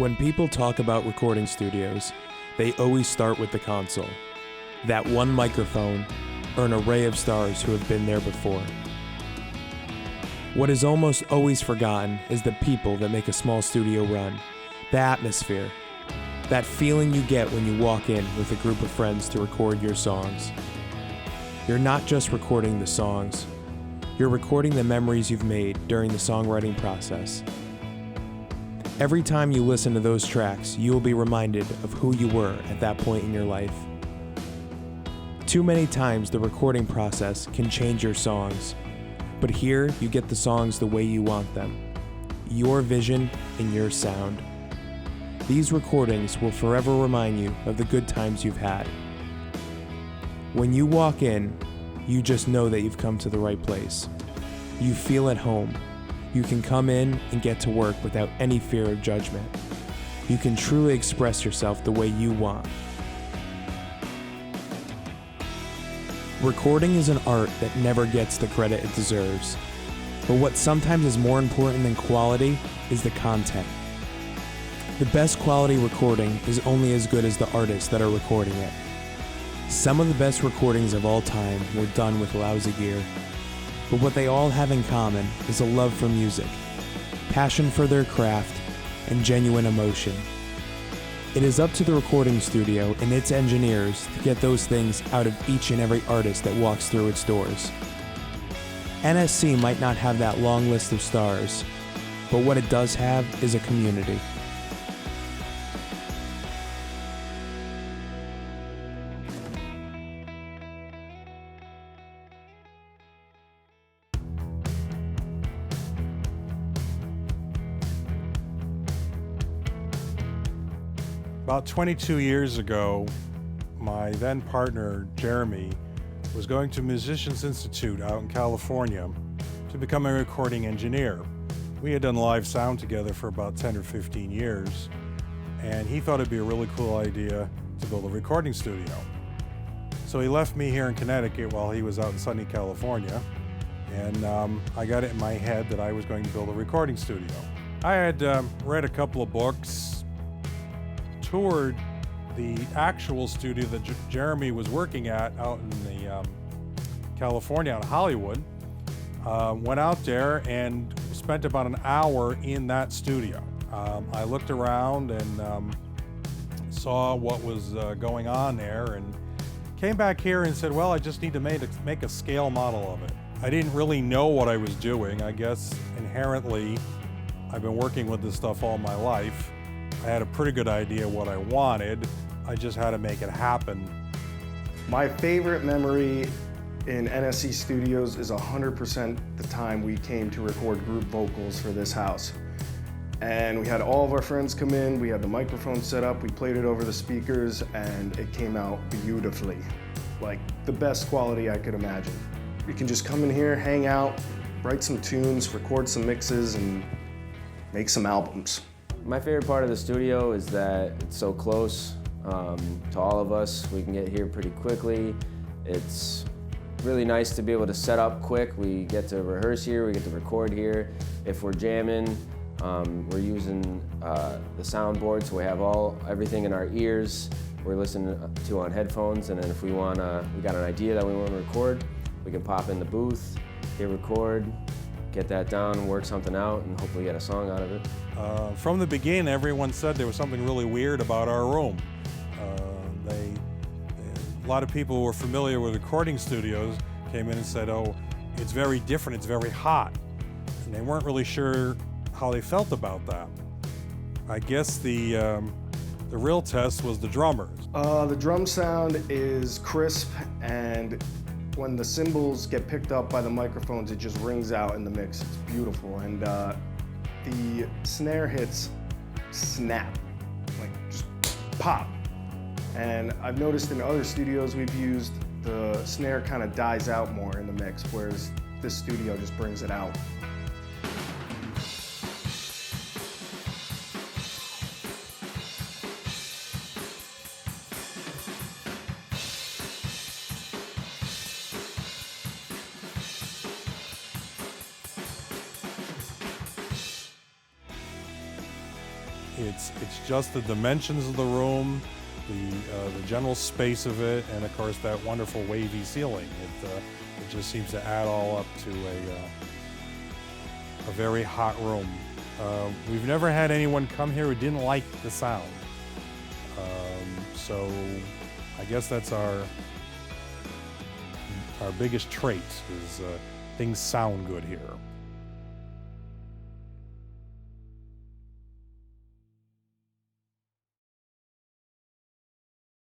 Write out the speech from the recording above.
When people talk about recording studios, they always start with the console. That one microphone, or an array of stars who have been there before. What is almost always forgotten is the people that make a small studio run, the atmosphere, that feeling you get when you walk in with a group of friends to record your songs. You're not just recording the songs, you're recording the memories you've made during the songwriting process. Every time you listen to those tracks, you will be reminded of who you were at that point in your life. Too many times the recording process can change your songs, but here you get the songs the way you want them. Your vision and your sound. These recordings will forever remind you of the good times you've had. When you walk in, you just know that you've come to the right place. You feel at home. You can come in and get to work without any fear of judgment. You can truly express yourself the way you want. Recording is an art that never gets the credit it deserves. But what sometimes is more important than quality is the content. The best quality recording is only as good as the artists that are recording it. Some of the best recordings of all time were done with lousy gear. But what they all have in common is a love for music, passion for their craft, and genuine emotion. It is up to the recording studio and its engineers to get those things out of each and every artist that walks through its doors. NSC might not have that long list of stars, but what it does have is a community. About 22 years ago, my then partner, Jeremy, was going to Musicians Institute out in California to become a recording engineer. We had done live sound together for about 10 or 15 years, and he thought it'd be a really cool idea to build a recording studio. So he left me here in Connecticut while he was out in sunny California, and I got it in my head that I was going to build a recording studio. I had read a couple of books, toured the actual studio that Jeremy was working at out in the California, out in Hollywood. Went out there and spent about an hour in that studio. I looked around and saw what was going on there, and came back here and said, well, I just need to make a scale model of it. I didn't really know what I was doing. I guess inherently I've been working with this stuff all my life. I had a pretty good idea what I wanted. I just had to make it happen. My favorite memory in NSC Studios is 100% the time we came to record group vocals for this house. And we had all of our friends come in, we had the microphone set up, we played it over the speakers, and it came out beautifully. Like the best quality I could imagine. You can just come in here, hang out, write some tunes, record some mixes, and make some albums. My favorite part of the studio is that it's so close to all of us. We can get here pretty quickly. It's really nice to be able to set up quick. We get to rehearse here, we get to record here. If we're jamming, we're using the soundboard, so we have everything in our ears. We're listening to on headphones, and then if we got an idea that we want to record, we can pop in the booth, hit record, get that down, work something out, and hopefully get a song out of it. From the beginning, everyone said there was something really weird about our room. A lot of people who were familiar with recording studios came in and said, oh, it's very different, it's very hot. And they weren't really sure how they felt about that. I guess the real test was the drummers. The drum sound is crisp, and when the cymbals get picked up by the microphones, it just rings out in the mix. It's beautiful, and the snare hits snap, like just pop. And I've noticed in other studios we've used, the snare kind of dies out more in the mix, whereas this studio just brings it out. It's just the dimensions of the room, the general space of it, and of course that wonderful wavy ceiling. It just seems to add all up to a very hot room. We've never had anyone come here who didn't like the sound. So I guess that's our biggest trait is things sound good here.